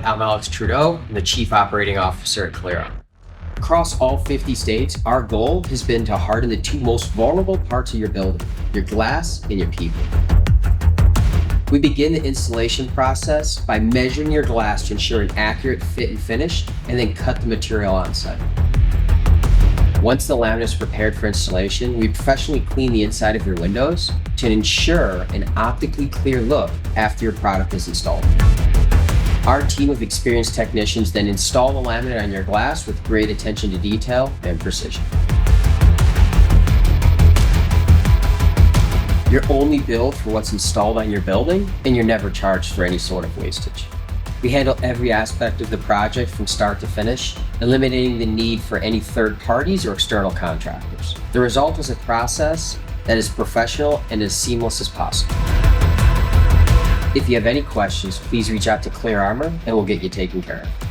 I'm Alex Trudeau, I'm the Chief Operating Officer at ClearArmor. Across all 50 states, our goal has been to harden the two most vulnerable parts of your building, your glass and your people. We begin the installation process by measuring your glass to ensure an accurate fit and finish, and then cut the material on site. Once the laminate is prepared for installation, we professionally clean the inside of your windows to ensure an optically clear look after your product is installed. Our team of experienced technicians then install the laminate on your glass with great attention to detail and precision. You're only billed for what's installed on your building, and you're never charged for any sort of wastage. We handle every aspect of the project from start to finish, eliminating the need for any third parties or external contractors. The result is a process that is professional and as seamless as possible. If you have any questions, please reach out to ClearArmor and we'll get you taken care of.